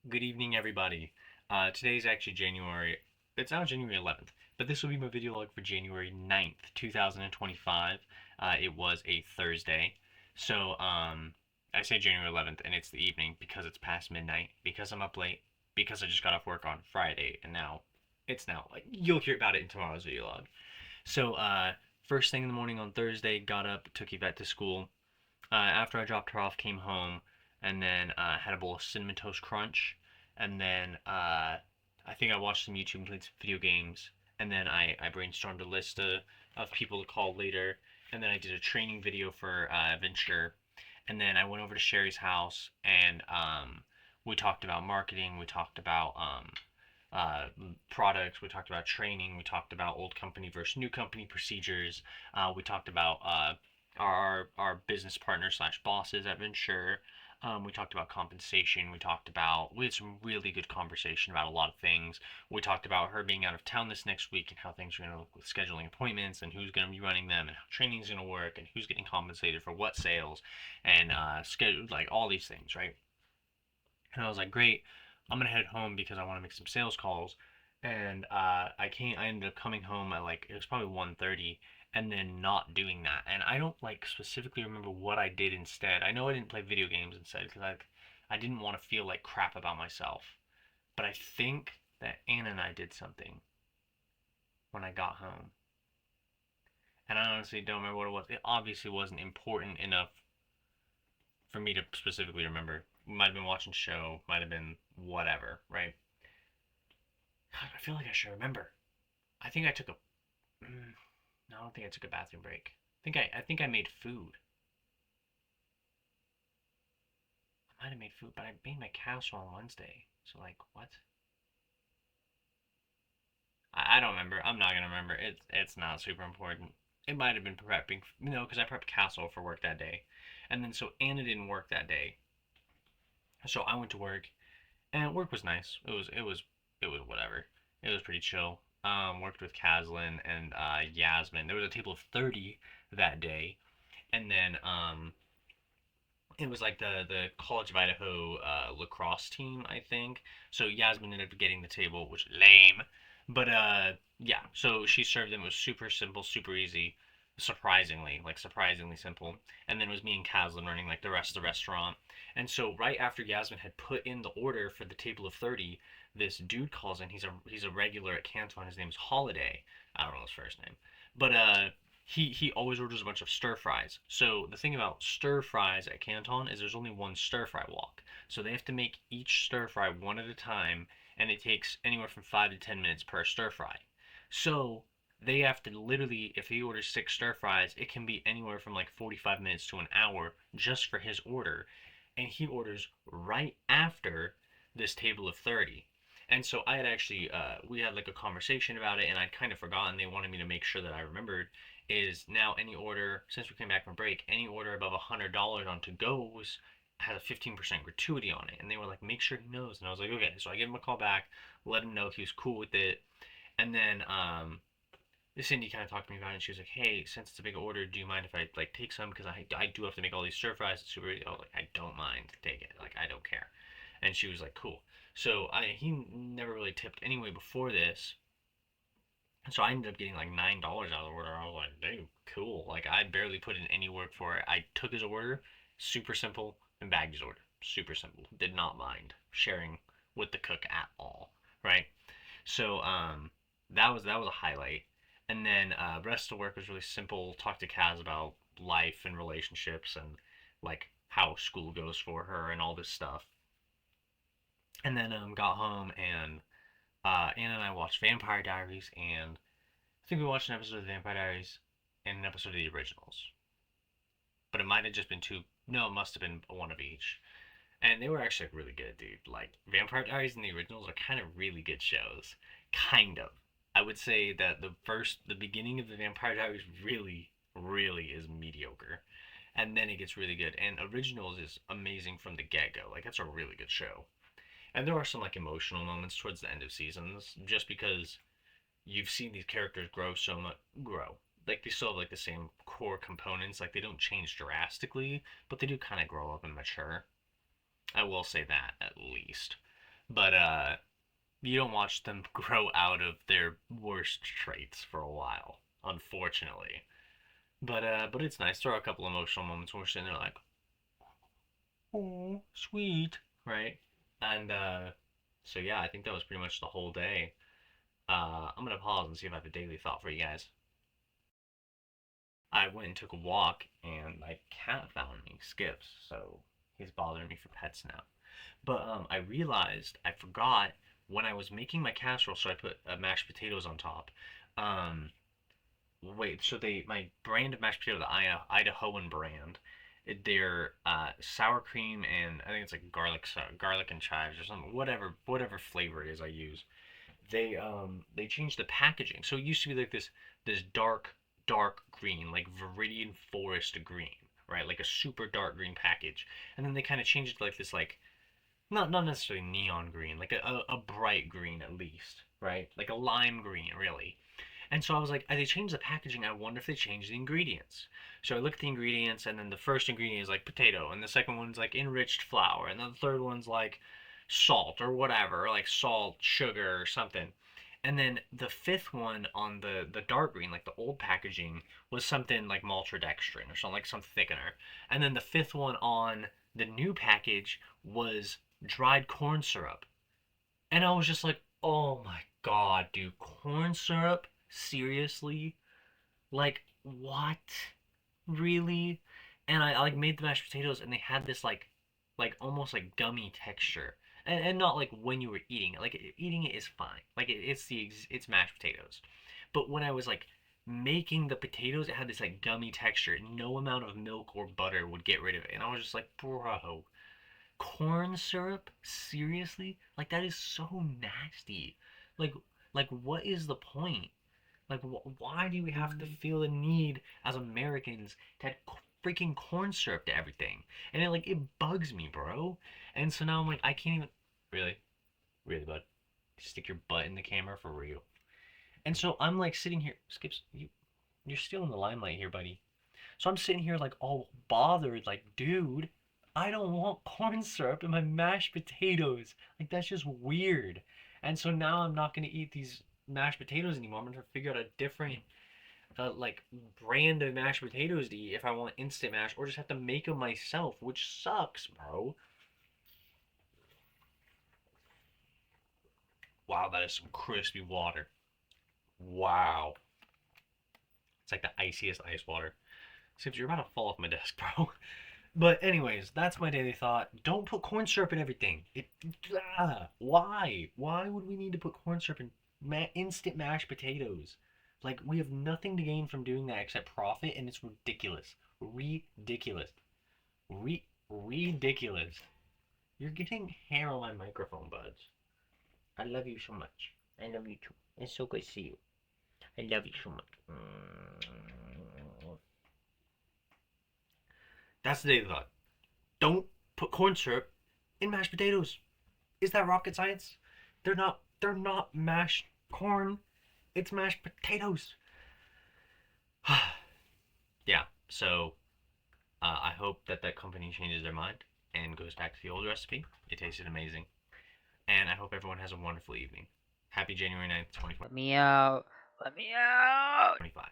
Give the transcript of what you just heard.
Good evening, everybody. Today's actually it's now January 11th, but this will be my video log for January 9th, 2025. It was a Thursday. So, I say January 11th, and it's the evening because it's past midnight, because I'm up late, because I just got off work on Friday, and now it's now, like, you'll hear about it in tomorrow's video log. So, first thing in the morning on Thursday, got up, took Yvette to school. After I dropped her off, came home and then had a bowl of cinnamon toast crunch, and then I think I watched some YouTube and played some video games, and then I brainstormed a list of people to call later, and then I did a training video for Venture, and then I went over to Sherry's house and we talked about marketing, we talked about uh, products, we talked about training, we talked about old company versus new company procedures, we talked about our business partner slash bosses at Venture. We talked about compensation. We had some really good conversation about a lot of things. We talked about her being out of town this next week and how things are going to look with scheduling appointments and who's going to be running them and how training is going to work and who's getting compensated for what sales and schedule, like all these things, right? And I was like, great, I'm gonna head home because I want to make some sales calls. And I ended up coming home at like it was probably 1:30 and then not doing that. And I don't like specifically remember what I did instead. I know I didn't play video games instead because I didn't want to feel like crap about myself. But I think that Anna and I did something when I got home. And I honestly don't remember what it was. It obviously wasn't important enough for me to specifically remember. Might have been watching a show, might have been whatever, right? God, I feel like I should remember. I think I took a. No, I don't think I took a bathroom break. I think I made food. I might have made food, but I made my casserole on Wednesday. So like what? I don't remember. I'm not gonna remember. It's not super important. It might have been prepping, because I prepped casserole for work that day, and then so Anna didn't work that day, so I went to work, and work was nice. It was whatever. It was pretty chill. Worked with Kaslin and Yasmin. There was a table of 30 that day, and then it was like the College of Idaho lacrosse team, I think. So Yasmin ended up getting the table, which is lame. But yeah, so she served them. It was super simple, super easy, surprisingly simple. And then it was me and Kaslin running like the rest of the restaurant. And so right after Yasmin had put in the order for the table of 30, this dude calls in. He's a regular at Canton. His name's Holiday. I don't know his first name, but he always orders a bunch of stir fries. So the thing about stir fries at Canton is there's only one stir fry wok. So they have to make each stir fry one at a time, and it takes anywhere from 5 to 10 minutes per stir fry. So they have to literally, if he orders 6 stir fries, it can be anywhere from like 45 minutes to an hour just for his order. And he orders right after this table of 30. And so I had actually, we had like a conversation about it, and I'd kind of forgotten. They wanted me to make sure that I remembered is now any order since we came back from break, any order above $100 on to goes has a 15% gratuity on it. And they were like, make sure he knows. And I was like, okay. So I gave him a call back, let him know he was cool with it. And then Cindy kind of talked to me about it. And she was like, hey, since it's a big order, do you mind if I like take some? Because I do have to make all these stir fries. It's super. I was like, I don't mind. Take it. Like I don't care. And she was like, cool. So he never really tipped anyway before this. So I ended up getting like $9 out of the order. I was like, dude, cool. Like I barely put in any work for it. I took his order, super simple, and bagged his order. Super simple. Did not mind sharing with the cook at all. Right? So that was a highlight. And then the rest of the work was really simple. Talked to Kaz about life and relationships and like how school goes for her and all this stuff. And then got home and Anna and I watched Vampire Diaries, and I think we watched an episode of Vampire Diaries and an episode of the originals. But it might have just been two. No, it must have been one of each. And they were actually really good, dude. Like Vampire Diaries and the originals are kind of really good shows. Kind of. I would say that the beginning of the Vampire Diaries really is mediocre. And then it gets really good. And Originals is amazing from the get go. Like, that's a really good show. And there are some, like, emotional moments towards the end of seasons, just because you've seen these characters grow so much. Like, they still have, like, the same core components. Like, they don't change drastically, but they do kind of grow up and mature. I will say that, at least. But you don't watch them grow out of their worst traits for a while, unfortunately. But it's nice. There are a couple emotional moments where we're sitting there like, oh, sweet, right? And so yeah, I think that was pretty much the whole day. I'm gonna pause and see if I have a daily thought for you guys. I went and took a walk, and my cat found me, Skips, so he's bothering me for pets now. But I realized I forgot when I was making my casserole, so I put mashed potatoes on top. Um, wait, so my brand of mashed potato, the Idahoan brand, they're sour cream and I think it's like garlic and chives or something, whatever flavor it is I use. They changed the packaging, so it used to be like this dark green, like Viridian Forest green, right? Like a super dark green package, and then they kind of changed it to like this like not necessarily neon green, like a bright green at least, right? Like a lime green, really. And so I was like, they changed the packaging. I wonder if they changed the ingredients. So I look at the ingredients, and then the first ingredient is like potato, and the second one's like enriched flour, and then the third one's like salt or whatever, like salt, sugar, or something. And then the fifth one on the dark green, like the old packaging, was something like maltodextrin or something like some thickener. And then the fifth one on the new package was dried corn syrup. And I was just like, oh my god, dude, corn syrup? Seriously? Like, what? Really? And I like made the mashed potatoes and they had this like almost like gummy texture. And not like when you were eating it. Like eating it is fine. Like it's mashed potatoes. But when I was like making the potatoes, it had this like gummy texture. No amount of milk or butter would get rid of it. And I was just like, bro, corn syrup? Seriously? Like that is so nasty. Like like what is the point? Like why do we have to feel the need as Americans to add freaking corn syrup to everything? And it bugs me, bro. And so now I'm like I can't even really, really, bud. Stick your butt in the camera for real. And so I'm like sitting here, Skips, you're still in the limelight here, buddy. So I'm sitting here like all bothered, like, dude, I don't want corn syrup in my mashed potatoes. Like that's just weird. And so now I'm not gonna eat these mashed potatoes anymore. I'm gonna figure out a different like brand of mashed potatoes to eat if I want instant mash, or just have to make them myself, which sucks, bro. Wow, that is some crispy water. Wow, it's like the iciest ice water. Seems you're about to fall off my desk, bro. But anyways, that's my daily thought. Don't put corn syrup in everything. Why? Why would we need to put corn syrup in instant mashed potatoes? Like we have nothing to gain from doing that except profit, and it's ridiculous. Ridiculous. Ridiculous. You're getting hair on my microphone, buds. I love you so much. I love you too. It's so good to see you. I love you so much. That's the daily thought. Don't put corn syrup in mashed potatoes. Is that rocket science? They're not mashed corn. It's mashed potatoes. Yeah. So I hope that company changes their mind and goes back to the old recipe. It tasted amazing, and I hope everyone has a wonderful evening. Happy January 9th, Let me out. Let me out. 2025.